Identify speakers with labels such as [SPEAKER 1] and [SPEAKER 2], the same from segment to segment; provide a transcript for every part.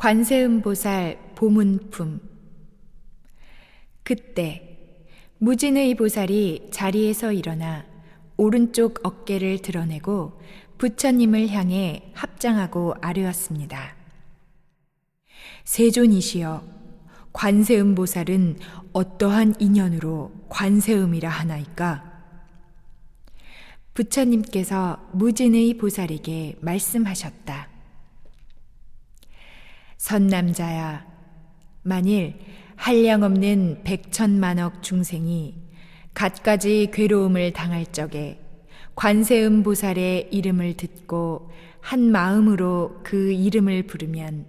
[SPEAKER 1] 관세음보살 보문품. 그때 무진의 보살이 자리에서 일어나 오른쪽 어깨를 드러내고 부처님을 향해 합장하고 아뢰었습니다. 세존이시여, 관세음보살은 어떠한 인연으로 관세음이라 하나이까? 부처님께서 무진의 보살에게 말씀하셨다. 선남자야, 만일 한량없는 백천만억 중생이 갖가지 괴로움을 당할 적에 관세음 보살의 이름을 듣고 한 마음으로 그 이름을 부르면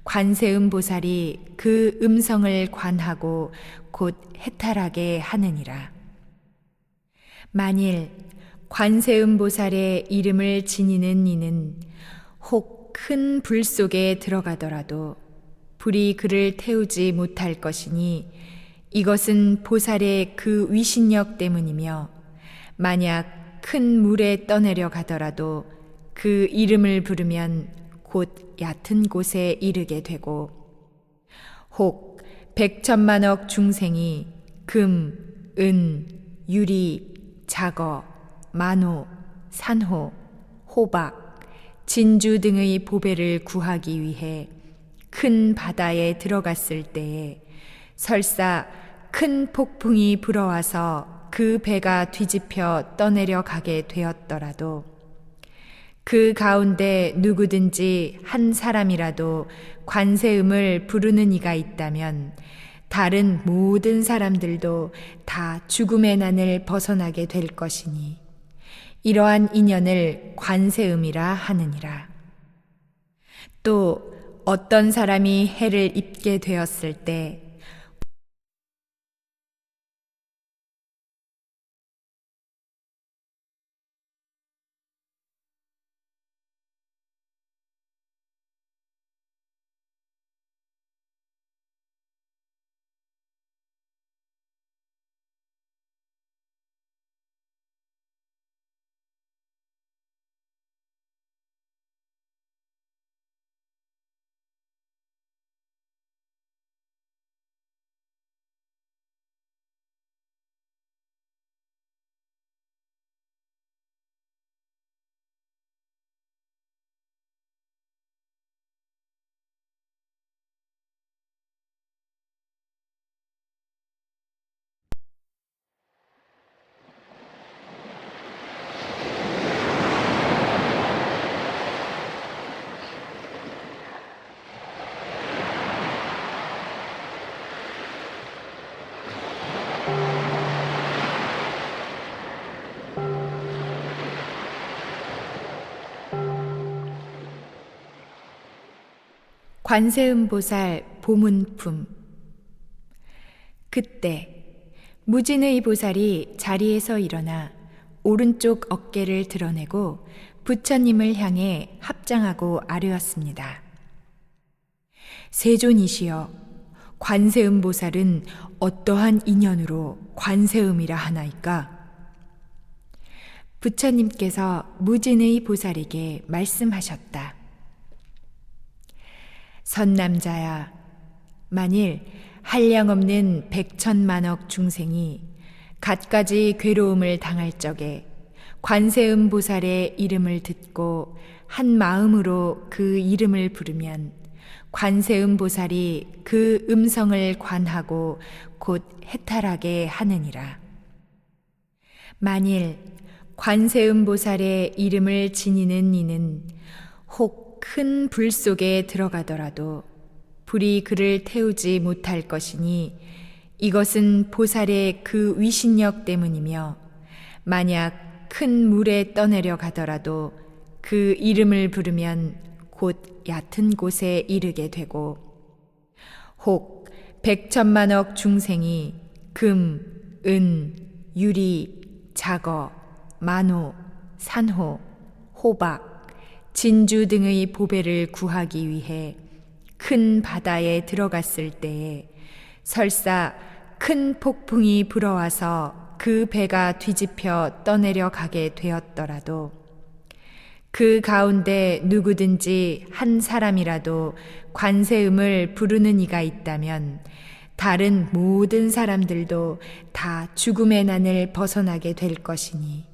[SPEAKER 1] 관세음 보살이 그 음성을 관하고 곧 해탈하게 하느니라. 만일 관세음 보살의 이름을 지니는 이는 혹 큰 불 속에 들어가더라도 불이 그를 태우지 못할 것이니 이것은 보살의 그 위신력 때문이며, 만약 큰 물에 떠내려 가더라도 그 이름을 부르면 곧 얕은 곳에 이르게 되고, 혹 백천만억 중생이 금, 은, 유리, 자거, 만호, 산호, 호박, 진주 등의 보배를 구하기 위해 큰 바다에 들어갔을 때에 설사 큰 폭풍이 불어와서 그 배가 뒤집혀 떠내려 가게 되었더라도 그 가운데 누구든지 한 사람이라도 관세음을 부르는 이가 있다면 다른 모든 사람들도 다 죽음의 난을 벗어나게 될 것이니 이러한 인연을 관세음이라 하느니라. 또 어떤 사람이 해를 입게 되었을 때 관세음보살 보문품. 그때 무진의 보살이 자리에서 일어나 오른쪽 어깨를 드러내고 부처님을 향해 합장하고 아뢰었습니다. 세존이시여, 관세음보살은 어떠한 인연으로 관세음이라 하나이까? 부처님께서 무진의 보살에게 말씀하셨다. 선남자야, 만일 한량없는 백천만억 중생이 갖가지 괴로움을 당할 적에 관세음 보살의 이름을 듣고 한 마음으로 그 이름을 부르면 관세음 보살이 그 음성을 관하고 곧 해탈하게 하느니라. 만일 관세음 보살의 이름을 지니는 이는 혹 큰 불 속에 들어가더라도 불이 그를 태우지 못할 것이니 이것은 보살의 그 위신력 때문이며, 만약 큰 물에 떠내려 가더라도 그 이름을 부르면 곧 얕은 곳에 이르게 되고, 혹 백천만억 중생이 금, 은, 유리, 자거, 만호, 산호, 호박, 진주 등의 보배를 구하기 위해 큰 바다에 들어갔을 때에 설사 큰 폭풍이 불어와서 그 배가 뒤집혀 떠내려 가게 되었더라도 그 가운데 누구든지 한 사람이라도 관세음을 부르는 이가 있다면 다른 모든 사람들도 다 죽음의 난을 벗어나게 될 것이니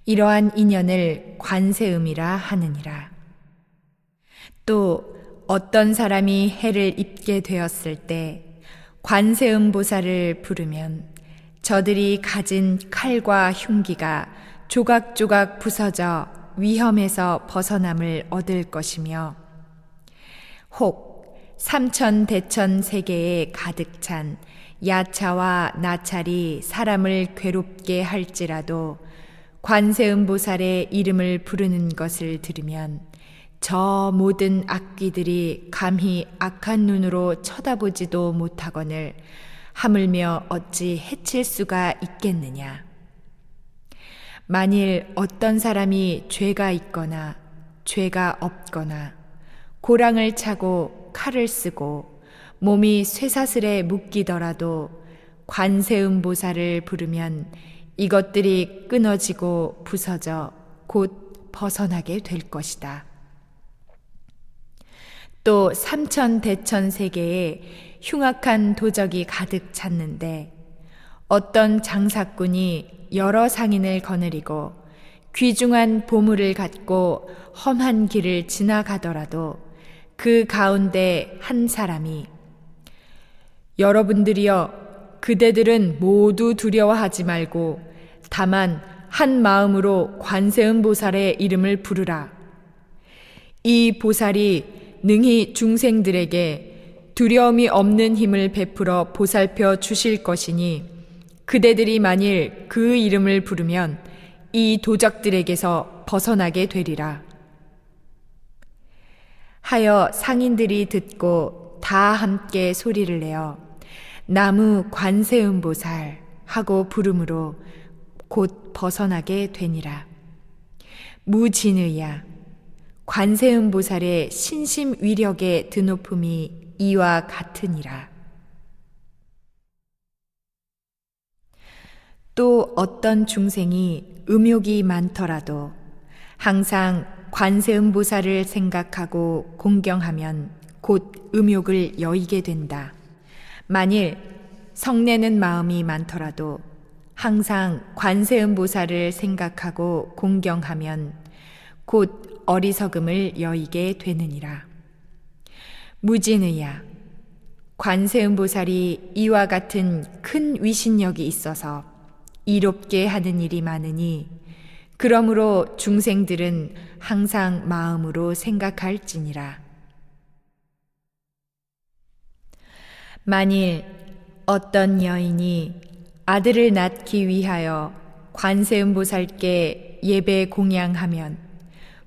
[SPEAKER 1] 이러한 인연을 관세음이라 하느니라. 또 어떤 사람이 해를 입게 되었을 때 관세음 보살을 부르면 저들이 가진 칼과 흉기가 조각조각 부서져 위험에서 벗어남을 얻을 것이며 혹 삼천대천 세계에 가득 찬 야차와 나찰이 사람을 괴롭게 할지라도 관세음 보살의 이름을 부르는 것을 들으면 저 모든 악귀들이 감히 악한 눈으로 쳐다보지도 못하거늘 하물며 어찌 해칠 수가 있겠느냐. 만일 어떤 사람이 죄가 있거나 죄가 없거나 고랑을 차고 칼을 쓰고 몸이 쇠사슬에 묶이더라도 관세음 보살을 부르면 이것들이 끊어지고 부서져 곧 벗어나게 될 것이다. 또 삼천대천 세계에 흉악한 도적이 가득 찼는데 어떤 장사꾼이 여러 상인을 거느리고 귀중한 보물을 갖고 험한 길을 지나가더라도 그 가운데 한 사람이 여러분들이여 그대들은 모두 두려워하지 말고 다만 한 마음으로 관세음 보살의 이름을 부르라. 이 보살이 능히 중생들에게 두려움이 없는 힘을 베풀어 보살펴 주실 것이니 그대들이 만일 그 이름을 부르면 이 도적들에게서 벗어나게 되리라. 하여 상인들이 듣고 다 함께 소리를 내어 나무 관세음 보살 하고 부름으로 곧 벗어나게 되니라. 무진의야 관세음 보살의 신심 위력의 드높음이 이와 같으니라. 또 어떤 중생이 음욕이 많더라도 항상 관세음 보살을 생각하고 공경하면 곧 음욕을 여의게 된다. 만일 성내는 마음이 많더라도 항상 관세음 보살을 생각하고 공경하면 곧 어리석음을 여의게 되느니라. 무진의야 관세음 보살이 이와 같은 큰 위신력이 있어서 이롭게 하는 일이 많으니 그러므로 중생들은 항상 마음으로 생각할지니라. 만일 어떤 여인이 아들을 낳기 위하여 관세음 보살께 예배 공양하면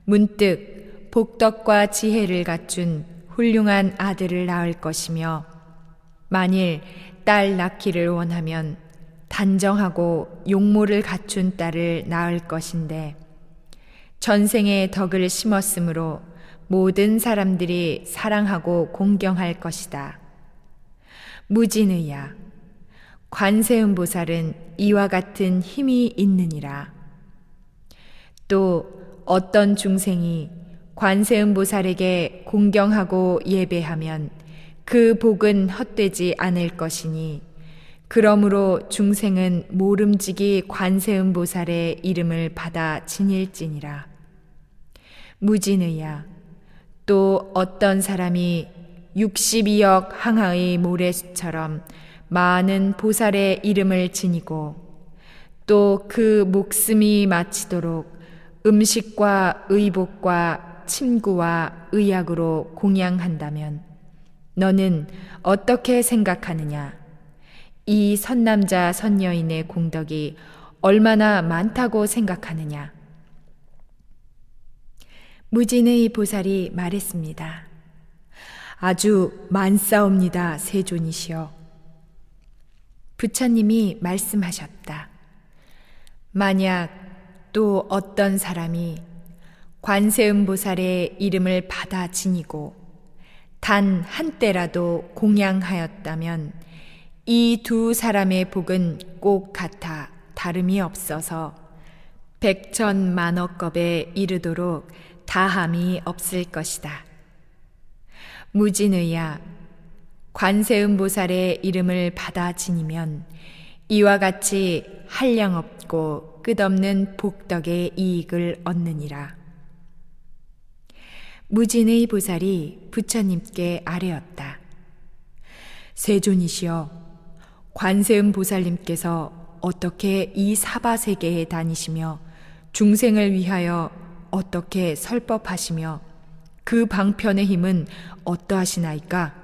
[SPEAKER 1] 문득 복덕과 지혜를 갖춘 훌륭한 아들을 낳을 것이며 만일 딸 낳기를 원하면 단정하고 용모를 갖춘 딸을 낳을 것인데 전생의 덕을 심었으므로 모든 사람들이 사랑하고 공경할 것이다. 무진의야 관세음 보살은 이와 같은 힘이 있느니라. 또 어떤 중생이 관세음 보살에게 공경하고 예배하면 그 복은 헛되지 않을 것이니 그러므로 중생은 모름지기 관세음 보살의 이름을 받아 지닐지니라. 무진의야 또 어떤 사람이 62억 항아의 모래수처럼 많은 보살의 이름을 지니고 또 그 목숨이 마치도록 음식과 의복과 침구와 의약으로 공양한다면 너는 어떻게 생각하느냐? 이 선남자 선여인의 공덕이 얼마나 많다고 생각하느냐? 무진의 보살이 말했습니다. 아주 많사옵니다, 세존이시여. 부처님이 말씀하셨다. 만약 또 어떤 사람이 관세음 보살의 이름을 받아 지니고 단 한때라도 공양하였다면 이 두 사람의 복은 꼭 같아 다름이 없어서 백천만억겁에 이르도록 다함이 없을 것이다. 무진의야, 관세음보살의 이름을 받아 지니면 이와 같이 한량없고 끝없는 복덕의 이익을 얻느니라. 무진의 보살이 부처님께 아뢰었다. 세존이시여, 관세음보살님께서 어떻게 이 사바세계에 다니시며 중생을 위하여 어떻게 설법하시며 그 방편의 힘은 어떠하시나이까?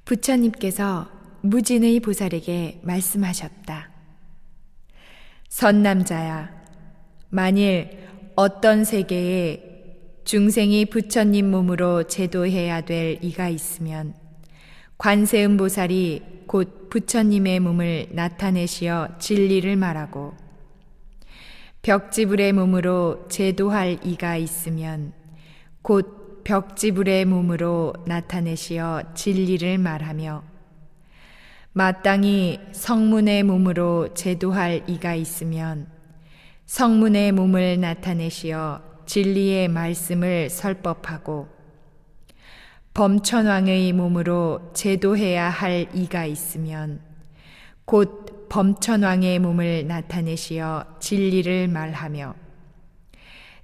[SPEAKER 1] 부처님께서 무진의 보살에게 말씀하셨다. 선남자야, 만일 어떤 세계에 중생이 부처님 몸으로 제도해야 될 이가 있으면 관세음보살이 곧 부처님의 몸을 나타내시어 진리를 말하고, 벽지불의 몸으로 제도할 이가 있으면 곧 벽지불의 몸으로 나타내시어 진리를 말하며, 마땅히 성문의 몸으로 제도할 이가 있으면 성문의 몸을 나타내시어 진리의 말씀을 설법하고, 범천왕의 몸으로 제도해야 할 이가 있으면 곧 범천왕의 몸을 나타내시어 진리를 말하며,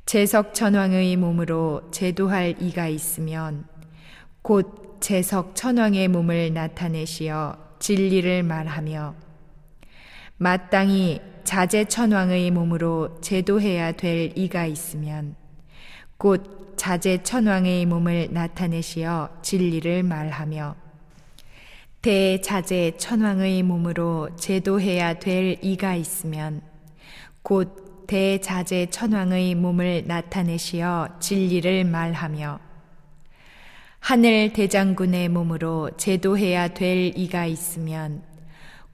[SPEAKER 1] 제석천왕의 몸으로 제도할 이가 있으면 곧 제석천왕의 몸을 나타내시어 진리를 말하며, 마땅히 자제천왕의 몸으로 제도해야 될 이가 있으면 곧 자제천왕의 몸을 나타내시어 진리를 말하며, 대자제천왕의 몸으로 제도해야 될 이가 있으면 곧 대자제천왕의 몸을 나타내시어 진리를 말하며, 하늘 대장군의 몸으로 제도해야 될 이가 있으면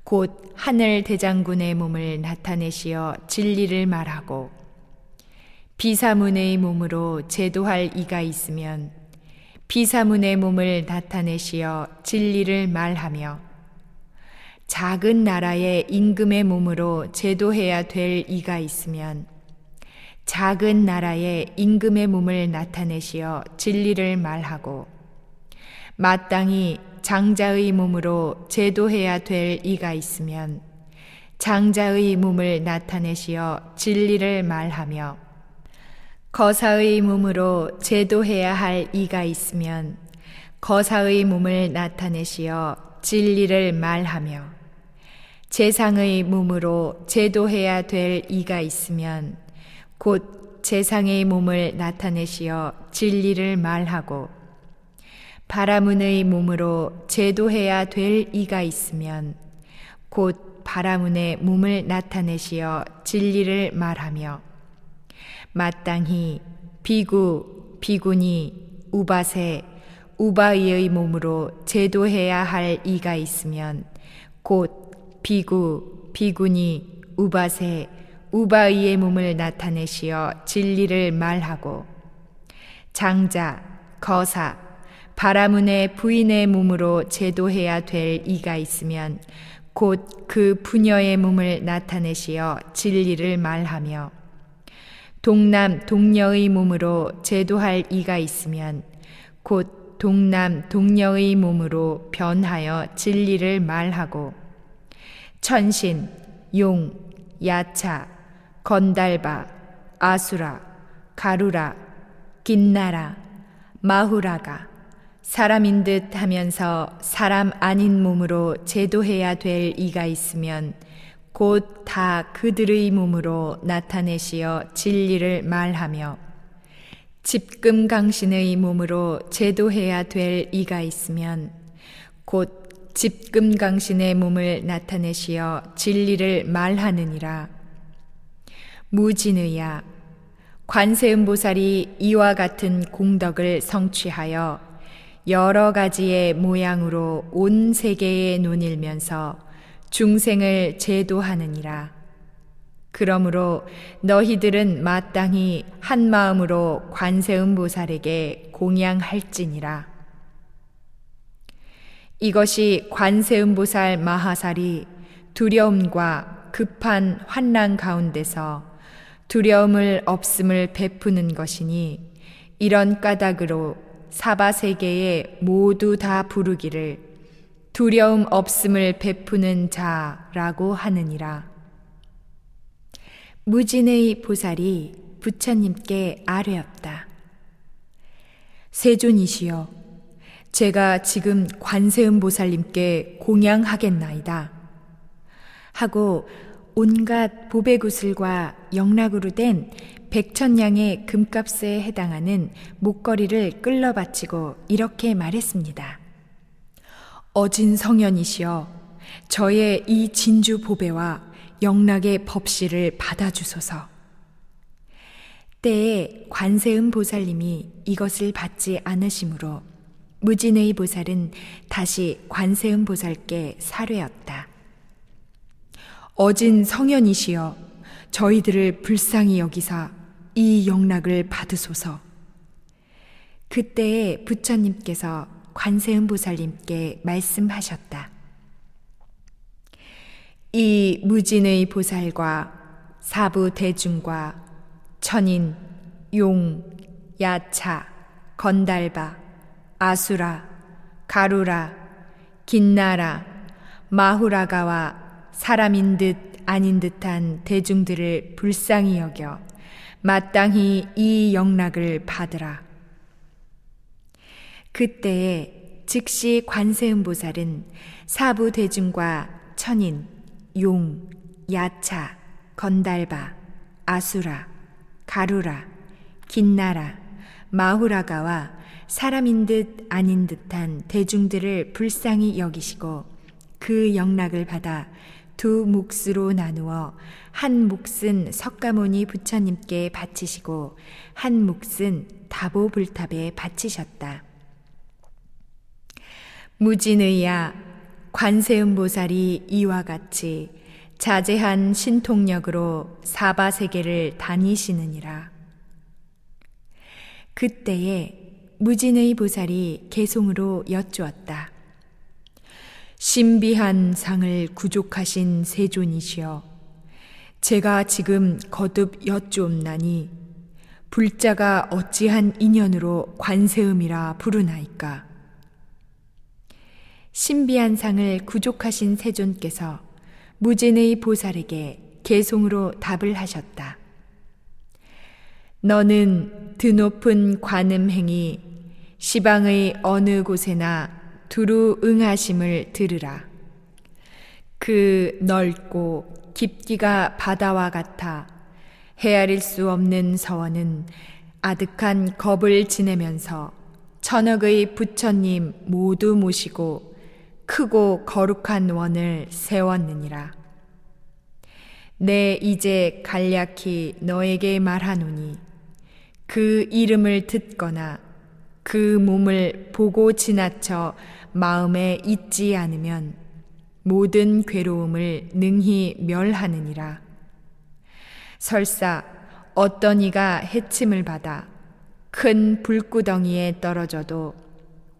[SPEAKER 1] 곧 하늘 대장군의 몸을 나타내시어 진리를 말하고, 비사문의 몸으로 제도할 이가 있으면 비사문의 몸을 나타내시어 진리를 말하며, 작은 나라의 임금의 몸으로 제도해야 될 이가 있으면 작은 나라의 임금의 몸을 나타내시어 진리를 말하고, 마땅히 장자의 몸으로 제도해야 될 이가 있으면 장자의 몸을 나타내시어 진리를 말하며, 거사의 몸으로 제도해야 할 이가 있으면 거사의 몸을 나타내시어 진리를 말하며, 제상의 몸으로 제도해야 될 이가 있으면 곧 제상의 몸을 나타내시어 진리를 말하고, 바라문의 몸으로 제도해야 될 이가 있으면 곧 바라문의 몸을 나타내시어 진리를 말하며, 마땅히 비구, 비구니, 우바세, 우바이의 몸으로 제도해야 할 이가 있으면 곧 비구, 비구니, 우바세, 우바이의 몸을 나타내시어 진리를 말하고, 장자, 거사, 바라문의 부인의 몸으로 제도해야 될 이가 있으면 곧 그 부녀의 몸을 나타내시어 진리를 말하며, 동남 동녀의 몸으로 제도할 이가 있으면 곧 동남 동녀의 몸으로 변하여 진리를 말하고, 천신, 용, 야차, 건달바, 아수라, 가루라, 긴나라, 마후라가 사람인 듯 하면서 사람 아닌 몸으로 제도해야 될 이가 있으면 곧 다 그들의 몸으로 나타내시어 진리를 말하며, 집금강신의 몸으로 제도해야 될 이가 있으면 곧 집금강신의 몸을 나타내시어 진리를 말하느니라. 무진의야, 관세음보살이 이와 같은 공덕을 성취하여 여러 가지의 모양으로 온 세계에 논일면서 중생을 제도하느니라. 그러므로 너희들은 마땅히 한 마음으로 관세음보살에게 공양할지니라. 이것이 관세음보살 마하살이 두려움과 급한 환난 가운데서 두려움을 없음을 베푸는 것이니 이런 까닭으로 사바세계에 모두 다 부르기를 두려움 없음을 베푸는 자라고 하느니라. 무진의 보살이 부처님께 아뢰었다. 세존이시여, 제가 지금 관세음 보살님께 공양하겠나이다 하고 온갖 보배구슬과 영락으로 된 100,000냥의 금값에 해당하는 목걸이를 끌러 바치고 이렇게 말했습니다. 어진 성현이시여, 저의 이 진주 보배와 영락의 법시를 받아주소서. 때에 관세음 보살님이 이것을 받지 않으시므로 무진의 보살은 다시 관세음 보살께 사뢰었다. 어진 성현이시여, 저희들을 불쌍히 여기사 이 영락을 받으소서. 그때에 부처님께서 관세음 보살님께 말씀하셨다. 이 무진의 보살과 사부 대중과 천인, 용, 야차, 건달바, 아수라, 가루라, 긴나라, 마후라가와 사람인 듯 아닌 듯한 대중들을 불쌍히 여겨 마땅히 이 영락을 받으라. 그때에 즉시 관세음 보살은 사부 대중과 천인, 용, 야차, 건달바, 아수라, 가루라, 긴나라, 마후라가와 사람인 듯 아닌 듯한 대중들을 불쌍히 여기시고 그 영락을 받아 두 몫으로 나누어 한 몫은 석가모니 부처님께 바치시고 한 몫은 다보불탑에 바치셨다. 무진의야, 관세음 보살이 이와 같이 자제한 신통력으로 사바세계를 다니시느니라. 그때에 무진의 보살이 개송으로 여쭈었다. 신비한 상을 구족하신 세존이시여, 제가 지금 거듭 여쭈옵나니 불자가 어찌한 인연으로 관세음이라 부르나이까. 신비한 상을 구족하신 세존께서 무진의 보살에게 개송으로 답을 하셨다. 너는 드높은 관음행이 시방의 어느 곳에나 두루 응하심을 들으라. 그 넓고 깊기가 바다와 같아 헤아릴 수 없는 서원은 아득한 겁을 지내면서 천억의 부처님 모두 모시고 크고 거룩한 원을 세웠느니라. 내 이제 간략히 너에게 말하노니 그 이름을 듣거나 그 몸을 보고 지나쳐 마음에 잊지 않으면 모든 괴로움을 능히 멸하느니라. 설사 어떤 이가 해침을 받아 큰 불구덩이에 떨어져도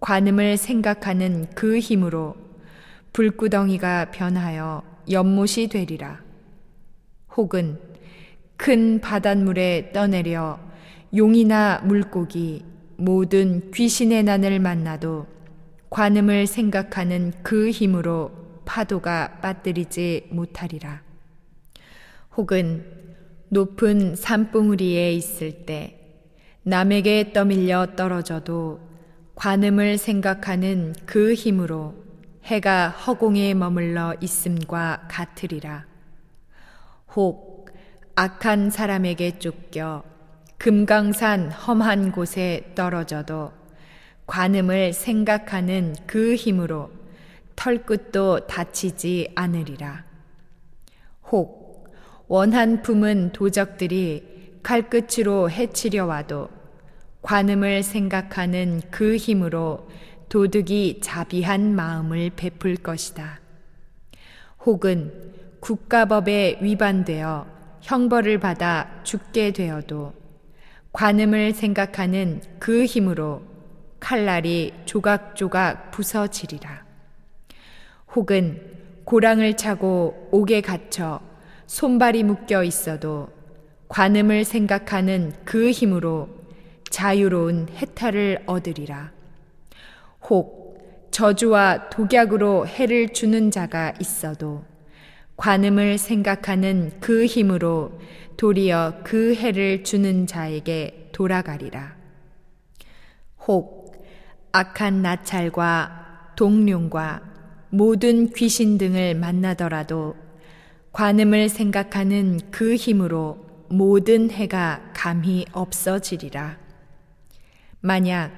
[SPEAKER 1] 관음을 생각하는 그 힘으로 불구덩이가 변하여 연못이 되리라. 혹은 큰 바닷물에 떠내려 용이나 물고기 모든 귀신의 난을 만나도 관음을 생각하는 그 힘으로 파도가 빠뜨리지 못하리라. 혹은 높은 산봉우리에 있을 때 남에게 떠밀려 떨어져도 관음을 생각하는 그 힘으로 해가 허공에 머물러 있음과 같으리라. 혹 악한 사람에게 쫓겨 금강산 험한 곳에 떨어져도 관음을 생각하는 그 힘으로 털끝도 다치지 않으리라. 혹 원한 품은 도적들이 칼끝으로 해치려 와도 관음을 생각하는 그 힘으로 도둑이 자비한 마음을 베풀 것이다. 혹은 국가법에 위반되어 형벌을 받아 죽게 되어도 관음을 생각하는 그 힘으로 칼날이 조각조각 부서지리라. 혹은 고랑을 차고 옥에 갇혀 손발이 묶여 있어도 관음을 생각하는 그 힘으로 자유로운 해탈을 얻으리라. 혹 저주와 독약으로 해를 주는 자가 있어도 관음을 생각하는 그 힘으로 도리어 그 해를 주는 자에게 돌아가리라. 혹 악한 나찰과 동룡과 모든 귀신 등을 만나더라도 관음을 생각하는 그 힘으로 모든 해가 감히 없어지리라. 만약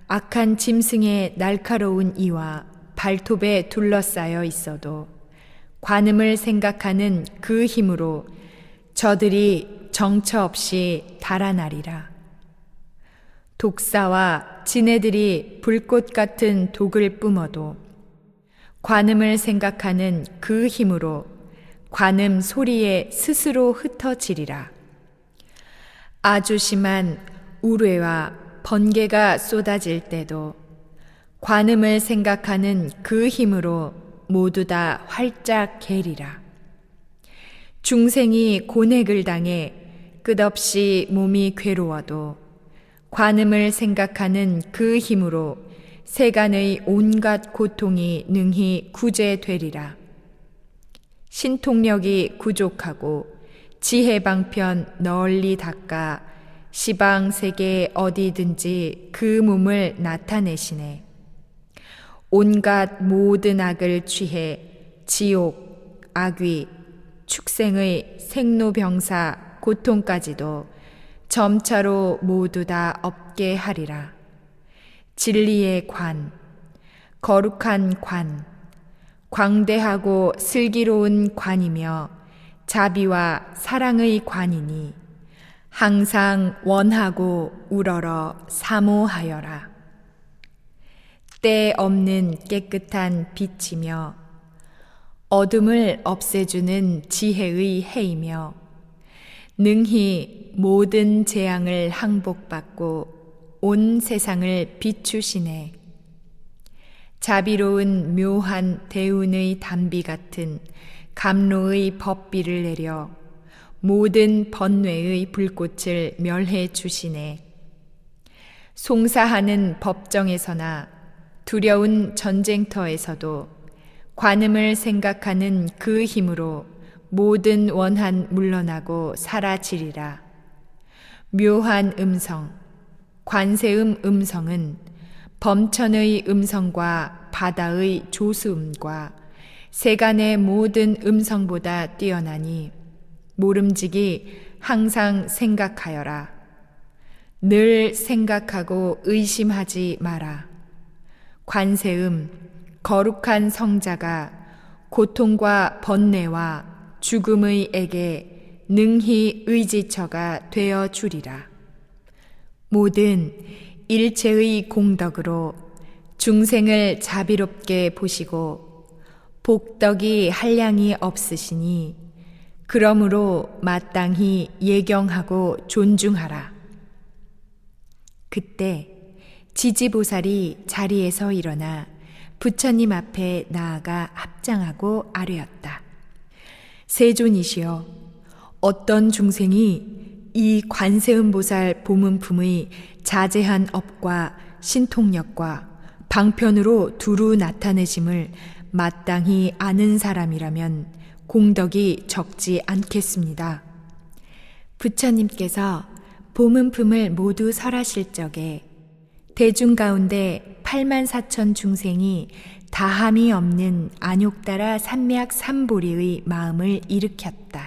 [SPEAKER 1] 악한 짐승의 날카로운 이와 발톱에 둘러싸여 있어도 관음을 생각하는 그 힘으로 저들이 정처 없이 달아나리라. 독사와 지네들이 불꽃 같은 독을 뿜어도 관음을 생각하는 그 힘으로 관음 소리에 스스로 흩어지리라. 아주 심한 우뢰와 번개가 쏟아질 때도 관음을 생각하는 그 힘으로 모두 다 활짝 개리라. 중생이 고뇌를 당해 끝없이 몸이 괴로워도 관음을 생각하는 그 힘으로 세간의 온갖 고통이 능히 구제되리라. 신통력이 부족하고 지혜방편 널리 닦아 시방 세계 어디든지 그 몸을 나타내시네. 온갖 모든 악을 취해 지옥, 악귀, 축생의 생로병사, 고통까지도 점차로 모두 다 없게 하리라. 진리의 관, 거룩한 관, 광대하고 슬기로운 관이며 자비와 사랑의 관이니 항상 원하고 우러러 사모하여라. 때 없는 깨끗한 빛이며 어둠을 없애주는 지혜의 해이며 능히 모든 재앙을 항복받고 온 세상을 비추시네. 자비로운 묘한 대운의 담비 같은 감로의 법비를 내려 모든 번뇌의 불꽃을 멸해 주시네. 송사하는 법정에서나 두려운 전쟁터에서도 관음을 생각하는 그 힘으로 모든 원한 물러나고 사라지리라. 묘한 음성, 관세음 음성은 범천의 음성과 바다의 조수음과 세간의 모든 음성보다 뛰어나니 모름지기 항상 생각하여라. 늘 생각하고 의심하지 마라. 관세음, 거룩한 성자가 고통과 번뇌와 죽음의 액에 능히 의지처가 되어 주리라. 모든 일체의 공덕으로 중생을 자비롭게 보시고 복덕이 한량이 없으시니 그러므로 마땅히 예경하고 존중하라. 그때 지지보살이 자리에서 일어나 부처님 앞에 나아가 합장하고 아뢰었다. 세존이시여, 어떤 중생이 이 관세음보살 보문품의 자제한 업과 신통력과 방편으로 두루 나타내심을 마땅히 아는 사람이라면 공덕이 적지 않겠습니다. 부처님께서 보문품을 모두 설하실 적에 대중 가운데 84,000 중생이 다함이 없는 안욕따라 삼맥 삼보리의 마음을 일으켰다.